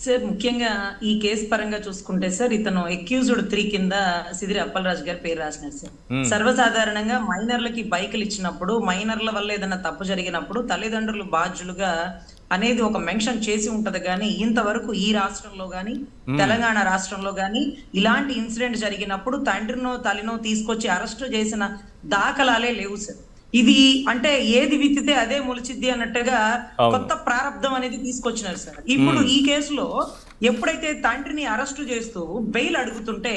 Sir ముఖ్యంగా ఈ case పరంగా చూసుకుంటే సార్ ఇతను అక్యూజ్డ్ 3 కింద సిదిరి అప్పలరాజు గారి పేరు రాసినారు సార్. ఉమ్, సర్వసాధారణంగా మైనర్లకి బైకులు ఇచ్చినప్పుడు మైనర్ల వల్ల ఏదైనా తప్పు జరిగినప్పుడు తల్లిదండ్రులు బాధ్యులుగా అనేది ఒక మెన్షన్ చేసి ఉంటది కానీ ఇంతవరకు ఈ రాష్ట్రంలో గాని తెలంగాణ రాష్ట్రంలో గాని ఇలాంటి ఇన్సిడెంట్ జరిగినప్పుడు తండ్రినో తల్లినో తీసుకొచ్చి అరెస్ట్ చేసిన దాఖలాలే లేవు సార్. ఇది అంటే ఏది విత్తితే అదే మొలిచిద్ది అన్నట్టుగా అవును. కొత్త ప్రారంధం అనేది తీసుకొచ్చినారు సార్. ఇప్పుడు ఈ కేసులో ఎప్పుడైతే తండ్రిని అరెస్టు చేస్తూ బెయిల్ అడుగుతుంటే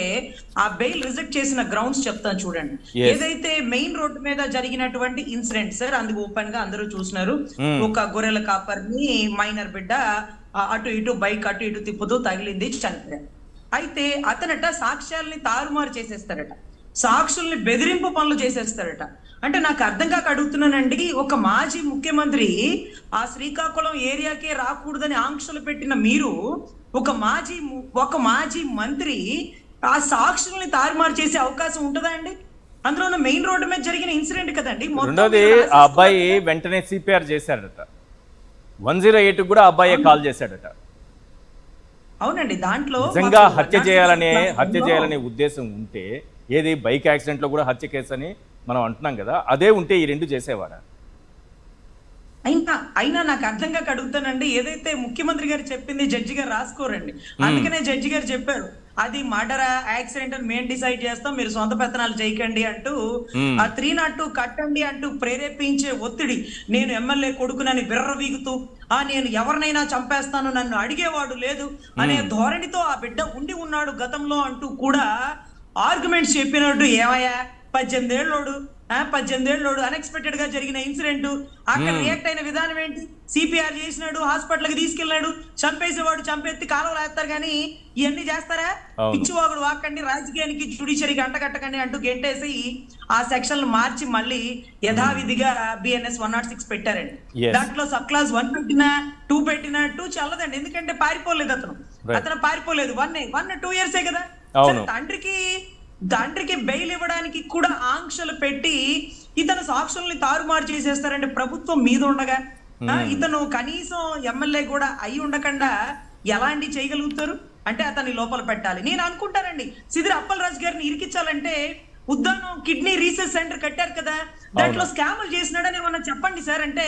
ఆ బెయిల్ రిజెక్ట్ చేసిన గ్రౌండ్స్ చెప్తాను చూడండి. Yes. ఏదైతే మెయిన్ రోడ్డు మీద జరిగినటువంటి ఇన్సిడెంట్ సార్, అందుకు ఓపెన్ గా అందరూ చూసినారు. Hmm. ఒక గొర్రెల కాపర్ని మైనర్ బిడ్డ అటు ఇటు బైక్ అటు ఇటు తిప్పుతూ తగిలింది, చనిపోయారు. అయితే అతనట సాక్ష్యాలని తారుమారు చేసేస్తారట, సాక్షుల్ని బెదిరింపు పనులు చేసేస్తారట. అంటే నాకు అర్థం కాక అడుగుతున్నానండి, ఒక మాజీ ముఖ్యమంత్రి ఆ శ్రీకాకుళం ఏరియాకే రాకూడదని ఆంక్షలు పెట్టిన మీరు ఒక మాజీ మంత్రి ఆ సాక్షుల్ని తారుమారు చేసే అవకాశం ఉంటుందా అండి? అందులో మెయిన్ రోడ్డు మీద జరిగిన ఇన్సిడెంట్ కదండి. రెండోది ఆ అబ్బాయి వెంటనే సిపిఆర్ చేశాడట. 108 కూడా ఆ అబ్బాయి కాల్ చేశాడట. అవునండి, దాంట్లో నిజంగా హత్య చేయాలనే ఉద్దేశం ఉంటే ఏది బైక్ యాక్సిడెంట్ లో కూడా హత్య కేసు అని మనం అంటున్నాం కదా, అదే ఉంటే ఈ రెండు చేసేవారా? అయినా నాకు అర్థం కాక అడుగుతానండి, ఏదైతే ముఖ్యమంత్రి గారు చెప్పింది జడ్జి గారు రాసుకోరండి. అందుకనే జడ్జి గారు చెప్పారు అది మర్డర్ యాక్సిడెంట్ అని మేము డిసైడ్ చేస్తాం, మీరు సొంత పెత్తనాలు చేయకండి అంటూ ఆ 302 కట్టండి అంటూ ప్రేరేపించే ఒత్తిడి. నేను ఎమ్మెల్యే కొడుకునని బిర్రవీగుతూ నేను ఎవరినైనా చంపేస్తాను, నన్ను అడిగేవాడు లేదు అనే ధోరణితో ఆ బిడ్డ ఉండి ఉన్నాడు గతంలో అంటూ కూడా ఆర్గ్యుమెంట్స్ చెప్పినట్టు. ఏమయ్యా 18 ఏళ్ళోడు అన్ఎక్స్పెక్టెడ్ గా జరిగిన ఇన్సిడెంట్, అక్కడ రియాక్ట్ అయిన విధానం ఏంటి? సిపిఆర్ చేసినాడు, హాస్పిటల్ కి తీసుకెళ్ళాడు, చంపేసేవాడు చంపేత్తి కాలంలో వేస్తారు కానీ ఇవన్నీ చేస్తారా? పిచ్చివాగుడు వాకండి, రాజకీయానికి జుడిషియరీకి అంటగట్టకండి అంటూ గెంటేసి ఆ సెక్షన్ మార్చి మళ్ళీ యథావిధిగా బిఎన్ఎస్ 106 పెట్టారండి. దాంట్లో సబ్ క్లాస్ 1 పెట్టినా 2 పెట్టినా 2 చల్లదండి, ఎందుకంటే పారిపోలేదు అతను పారిపోలేదు. 2 ఇయర్సే కదా. తండ్రికి బెయిల్ ఇవ్వడానికి కూడా ఆంక్షలు పెట్టి ఇతను సాక్షుల్ని తారుమారు చేసేస్తారండి ప్రభుత్వం మీద ఉండగా. ఇతను కనీసం ఎమ్మెల్యే కూడా అయి ఉండకుండా ఎలాంటి చేయగలుగుతారు అంటే అతన్ని లోపల పెట్టాలి. నేను అనుకుంటానండి, సిదిరి అప్పలరాజు గారిని ఇరికించాలంటే ఉద్దానం కిడ్నీ రీసెర్చ్ సెంటర్ కట్టారు కదా, దాంట్లో స్కాములు చేసినాడని ఏమన్నా చెప్పండి సార్ అంటే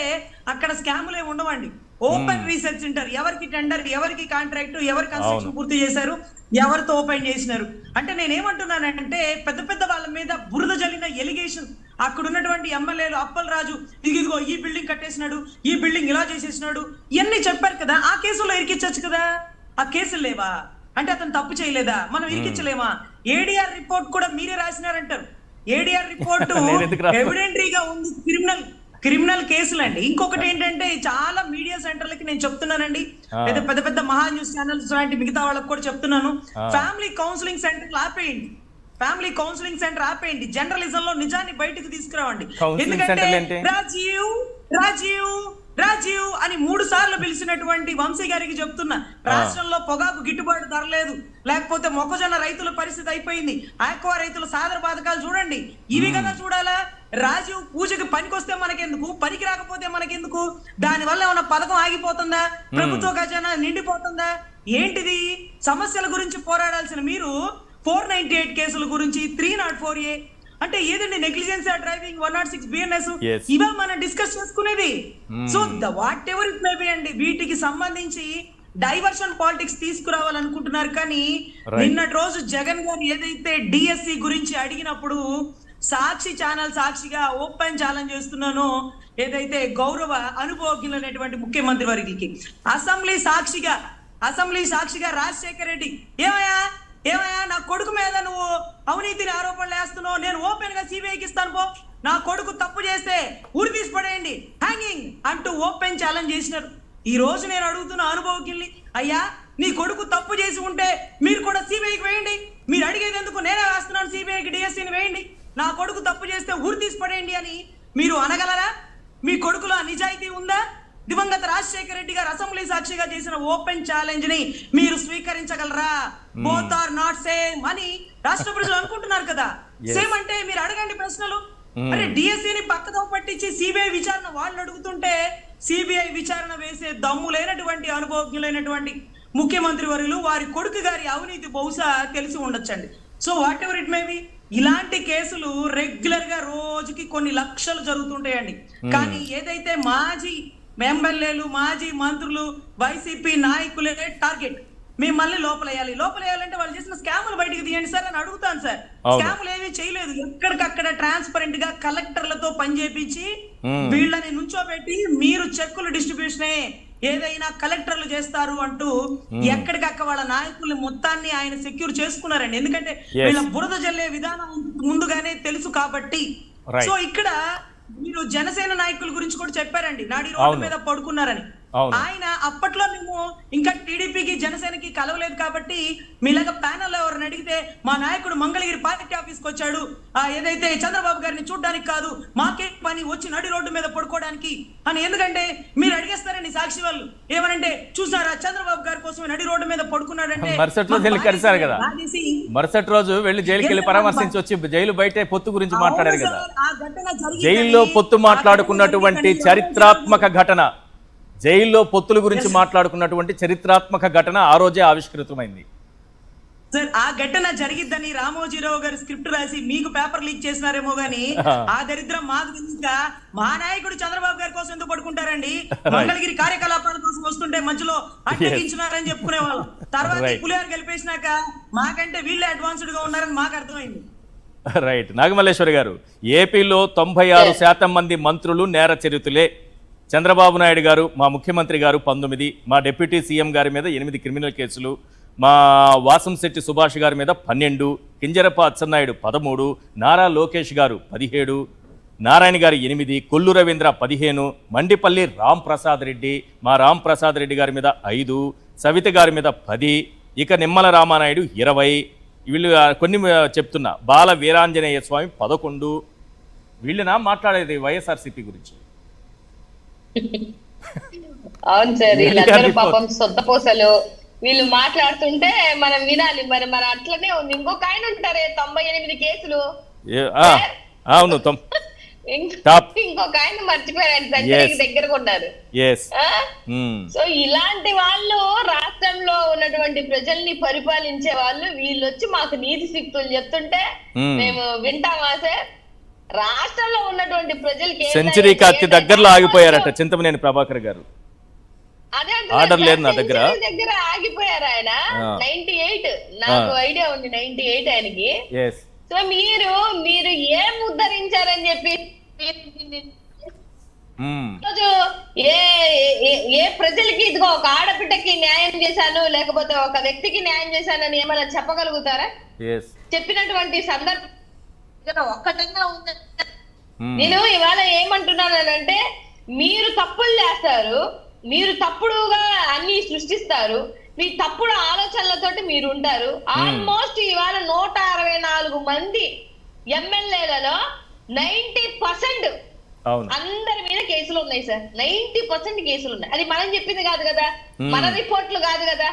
అక్కడ స్కాములే ఉండవండి. ఓపెన్ రీసెర్చ్ సెంటర్, ఎవరికి టెండర్, ఎవరికి కాంట్రాక్ట్, ఎవరి కన్స్ట్రక్షన్ పూర్తి చేశారు, ఎవరితో ఓపెన్ చేసినారు అంటే నేనేమంటున్నానంటే పెద్ద పెద్ద వాళ్ళ మీద బురద జల్లిన ఎలిగేషన్ అక్కడ ఉన్నటువంటి ఎమ్మెల్యేలు అప్పలరాజు ఇదిగో ఈ బిల్డింగ్ కట్టేసినాడు, ఈ బిల్డింగ్ ఇలా చేసేసినాడు ఇవన్నీ చెప్పారు కదా, ఆ కేసులో ఇరికించచ్చు కదా. ఆ కేసులు లేవా అంటే అతను తప్పు చేయలేదా, మనం ఇరికించలేమా? ఏడీఆర్ రిపోర్ట్ కూడా మీరే రాసినారంటారు. ఏడీఆర్ రిపోర్ట్ ఎవిడెంటరీగా ఉంది, క్రిమినల్ కేసులండి. ఇంకొకటి ఏంటంటే చాలా మీడియా సెంటర్లకి నేను చెప్తున్నానండి, పెద్ద పెద్ద మహా న్యూస్ ఛానల్స్ లాంటి మిగతా వాళ్ళకి కూడా చెప్తున్నాను, ఫ్యామిలీ కౌన్సిలింగ్ సెంటర్ ఆపేయండి. జర్నలిజం లో నిజాన్ని బయటకు తీసుకురావండి. ఎందుకంటే రాజీవ్ అని 3 సార్లు పిలిచినటువంటి వంశీ గారికి చెప్తున్నా, రాష్ట్రంలో పొగాకు గిట్టుబాటు ధర లేదు, లేకపోతే మొక్కజొన్న రైతుల పరిస్థితి అయిపోయింది, ఆక్వా రైతుల సాదర బాధకాలు చూడండి, ఇవి కదా చూడాలా. రాజీవ్ పూజకి పనికొస్తే మనకెందుకు, పనికి రాకపోతే మనకెందుకు? దాని వల్ల ఏమైనా పథకం ఆగిపోతుందా, ప్రభుత్వ ఖజానా నిండిపోతుందా? ఏంటిది? సమస్యల గురించి పోరాడాల్సిన మీరు 498 కేసుల గురించి 304A అంటే ఏదండి నెగ్లిజెన్స్ డ్రైవింగ్, 106 బిఎన్ఎస్ ఇవా మనం డిస్కస్ చేసుకునేది. So what ever it may be అండి, వీటికి సంబంధించి డైవర్షన్ పాలిటిక్స్ తీసుకురావాలనుకుంటున్నారు. కానీ నిన్నటి రోజు జగన్ గారు ఏదైతే డిఎస్సి గురించి అడిగినప్పుడు సాక్షి ఛానల్ సాక్షిగా ఓపెన్ ఛాలెంజ్ చేస్తున్నానో, ఏదైతే గౌరవ అనుభవజ్ఞులైనటువంటి ముఖ్యమంత్రి వారికి అసెంబ్లీ సాక్షిగా రాజశేఖర్ రెడ్డి ఏమయ్యా నా కొడుకు మీద నువ్వు అవినీతిని ఆరోపణలు వేస్తున్నావు, నేను ఓపెన్ గా సిబిఐకి ఇస్తాను పో, నా కొడుకు తప్పు చేస్తే ఊరి తీసి పడేయండి, హ్యాంగింగ్ అంటూ ఓపెన్ ఛాలెంజ్ చేసినారు. ఈ రోజు నేను అడుగుతున్న అనుభవజ్ఞుల్ని, అయ్యా నీ కొడుకు తప్పు చేసి ఉంటే మీరు కూడా సిబిఐకి వేయండి, మీరు అడిగేది ఎందుకు, నేనే వేస్తున్నాను సిబిఐకి డిఎస్సీని వేయండి, నా కొడుకు తప్పు చేస్తే ఊరి తీసి పడేయండి అని మీరు అనగలరా? మీ కొడుకులో నిజాయితీ ఉందా? దివంగత రాజశేఖర రెడ్డి గారు అసెంబ్లీ సాక్షిగా చేసిన ఓపెన్ ఛాలెంజ్ ని మీరు స్వీకరించగలరా? బోత్ ఆర్ నాట్ సేమ్ అని రాష్ట్ర ప్రజలు అనుకుంటున్నారు కదా. సేమ్ అంటే మీరు అడగండి ప్రశ్నలు. అరే డిఎస్సీని పక్కదో పట్టించి సిబిఐ విచారణ వాళ్ళు అడుగుతుంటే సిబిఐ విచారణ వేసే దమ్ము లేనటువంటి అనుభవజ్ఞులైనటువంటి ముఖ్యమంత్రి వర్యులు వారి కొడుకు గారి అవినీతి బహుశా తెలిసి ఉండొచ్చండి. So what ever it may be, ఇలాంటి కేసులు రెగ్యులర్ గా రోజుకి కొన్ని లక్షలు జరుగుతుంటాయండి. కానీ ఏదైతే మాజీ ఎమ్మెల్యేలు, మాజీ మంత్రులు, వైసీపీ నాయకులే టార్గెట్, మిమ్మల్ని లోపలేయాలంటే వాళ్ళు చేసిన స్కాములు బయటికి తీయండి సార్ అని అడుగుతాను సార్. స్కాములు ఏమీ చేయలేదు, ఎక్కడికక్కడ ట్రాన్స్పరెంట్ గా కలెక్టర్లతో పని చేపించి వీళ్ళని నుంచోబెట్టి మీరు చెక్కులు డిస్ట్రిబ్యూషనే ఏదైనా కలెక్టర్లు చేస్తారు అంటూ ఎక్కడికక్కడ వాళ్ళ నాయకుల్ని మొత్తాన్ని ఆయన సెక్యూర్ చేసుకున్నారండి. ఎందుకంటే వీళ్ళ బురద జల్లే విధానం ముందుగానే తెలుసు కాబట్టి. సో ఇక్కడ మీరు జనసేన నాయకుల గురించి కూడా చెప్పారండి, నాడి రోడ్డు మీద పడుకున్నారని. ఆయన అప్పట్లో మేము ఇంకా టీడీపీకి జనసేనకి కలవలేదు కాబట్టి మీలాగా ప్యానల్ ఎవరిని అడిగితే మా నాయకుడు మంగళగిరి పార్టీ ఆఫీస్కి వచ్చాడు, ఏదైతే చంద్రబాబు గారిని చూడడానికి కాదు, మాకే పని వచ్చి నడి రోడ్డు మీద పడుకోవడానికి అని. ఎందుకంటే మీరు అడిగేస్తారండి సాక్షి వాళ్ళు ఏమనంటే, చూసారా చంద్రబాబు గారి కోసం నడి రోడ్డు మీద పడుకున్నాడంటే. మరుసటి రోజు వెళ్ళి జైలుకి వెళ్ళి పరామర్శించి వచ్చి జైలు బయట పొత్తు గురించి మాట్లాడారు కదా. జైల్లో పొత్తు మాట్లాడుకున్నటువంటి చరిత్రాత్మక ఘటన, జైల్లో పొత్తుల గురించి మాట్లాడుకున్నటువంటి చరిత్రాత్మక ఘటన ఆ రోజే ఆవిష్కృతమైంది సార్. ఆ ఘటన జరిగిద్దని రామోజీరావు గారు స్క్రిప్ట్ రాసి మీకు పేపర్ లీక్ చేసినారేమో గానీ ఆ దరిద్రం మాకు తెలియక మా నాయకుడు చంద్రబాబు గారి కోసం ఎందుకు పడుకుంటారండి, మంగళగిరి కార్యకలాపాల కోసం వస్తుంటే మధ్యలో అడ్డగించినారని చెప్పుకునేవాళ్ళం. తర్వాత పులిహార గెలిపేసినాక మాకంటే వీళ్ళే అడ్వాన్స్డ్ గా ఉన్నారని మాకు అర్థమైంది. రైట్. నాగమల్లేశ్వరి గారు, ఏపీలో 96% మంది మంత్రులు నేర చరితులే. చంద్రబాబు నాయుడు గారు, మా ముఖ్యమంత్రి గారు 19, మా డిప్యూటీ సీఎం గారి మీద 8 క్రిమినల్ కేసులు, మా వాసంశెట్టి సుభాష్ గారి మీద 12, కింజరప అచ్చెన్నాయుడు 13, నారా లోకేష్ గారు 17, నారాయణ గారు 8, కొల్లు రవీంద్ర 15, మండిపల్లి రామ్ ప్రసాద్ రెడ్డి, మా రామ్ ప్రసాద్ రెడ్డి గారి మీద 5, సవిత గారి మీద 10, ఇక నిమ్మల రామానాయుడు 20, వీళ్ళు కొన్ని చెప్తున్నా, బాల వీరాంజనేయ స్వామి 11. వీళ్ళనా మాట్లాడేది వైఎస్ఆర్సీపీ గురించి? అవును సార్, వీళ్ళందరూ పాపం సొంతపోసలు వీళ్ళు మాట్లాడుతుంటే మనం వినాలి. మరి మన అట్లనే ఉంది. ఇంకొక ఆయన ఉంటారే 98 కేసులు. అవును, ఇంకొక ఆయన మర్చిపోయారు, దగ్గరగా ఉన్నారు. సో ఇలాంటి వాళ్ళు రాష్ట్రంలో ఉన్నటువంటి ప్రజల్ని పరిపాలించే వాళ్ళు, వీళ్ళు వచ్చి మాకు నీతి శక్తులు చెప్తుంటే మేము వింటామా సార్? రాష్ట్రంలో ఉన్నటువంటి ప్రజలకి సెంచరీకి అతి దగ్గరలో ఆగిపోయారట చింతమనేని ప్రభాకర్ గారు. ఆర్డర్ లేదు నా దగ్గర ఆగిపోయారు ఆయన. 98 నాకు ఐడియా ఉంది, 98 ఆయనకి. సో మీరు ఏం ఉద్ధరించారని చెప్పి రోజు ఏ ప్రజలకి ఇదిగో ఒక ఆడబిడ్డకి న్యాయం చేశాను, లేకపోతే ఒక వ్యక్తికి న్యాయం చేశానని ఏమైనా చెప్పగలుగుతారా? చెప్పినటువంటి సందర్భం ఒక్కటంగా ఉంది. నేను ఇవాళ ఏమంటున్నానంటే, మీరు తప్పులు చేస్తారు, మీరు తప్పుడుగా అన్ని సృష్టిస్తారు, మీ తప్పుడు ఆలోచనలతోటి మీరు ఉంటారు. ఆల్మోస్ట్ ఇవాళ 164 మంది ఎమ్మెల్యేలలో 90% అందరి మీద కేసులు ఉన్నాయి సార్. 90% కేసులు ఉన్నాయి. అది మనం చెప్పింది కాదు కదా, మన రిపోర్ట్లు కాదు కదా,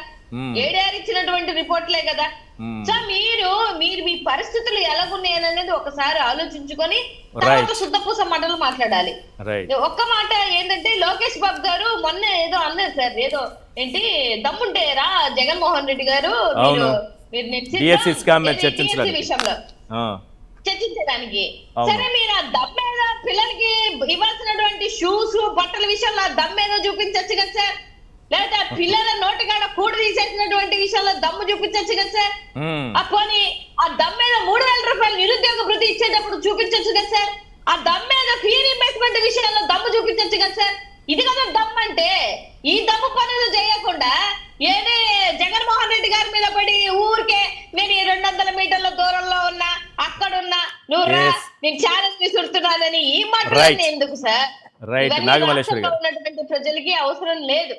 ఏడారి ఇచ్చినటువంటి రిపోర్ట్లే కదా. సో మీరు మీ పరిస్థితులు ఎలాగున్నాయని అనేది ఒకసారి ఆలోచించుకొని తర్వాత శుద్ధపూస మాటలు మాట్లాడాలి. ఒక్క మాట ఏంటంటే, లోకేష్ బాబు గారు మొన్న ఏదో అన్నారు సార్, ఏదో ఏంటి దమ్ముంటే రా జగన్మోహన్ రెడ్డి గారు విషయంలో చర్చించడానికి. సరే, మీరు ఆ దమ్మేదో పిల్లలకి ఇవ్వాల్సినటువంటి షూస్ బట్టల విషయంలో ఆ దమ్మేదో చూపించచ్చు కదా సార్? లేకపోతే ఆ పిల్లల నోటికాడ కూడు తీసేసినటువంటి విషయంలో దమ్ము చూపించచ్చు కదా సార్? పోనీ ఆ దమ్మేదో 3000 రూపాయలు నిరుద్యోగ వృత్తి ఇచ్చేటప్పుడు చూపించచ్చు కదా సార్? ఆ దమ్మేదో ఫీ రీయింబర్స్మెంట్ విషయంలో దమ్ము చూపించచ్చు కదా సార్? ఇది కదా దమ్ము అంటే. ఈ దమ్ము పనులు చేయకుండా ఏదే జగన్మోహన్ రెడ్డి గారి మీద పడి ఊరికే నేను 200 మీటర్ల దూరంలో ఉన్నా, అక్కడున్నా, నువ్వు రా నేను ఛాలెంజ్ విసురుతున్నానని ఈ మాటలు ఎందుకు సార్? రైట్. నాగమల్లేశ్వరి గారు, ఉన్నటువంటి ప్రజలకి అవసరం లేదు.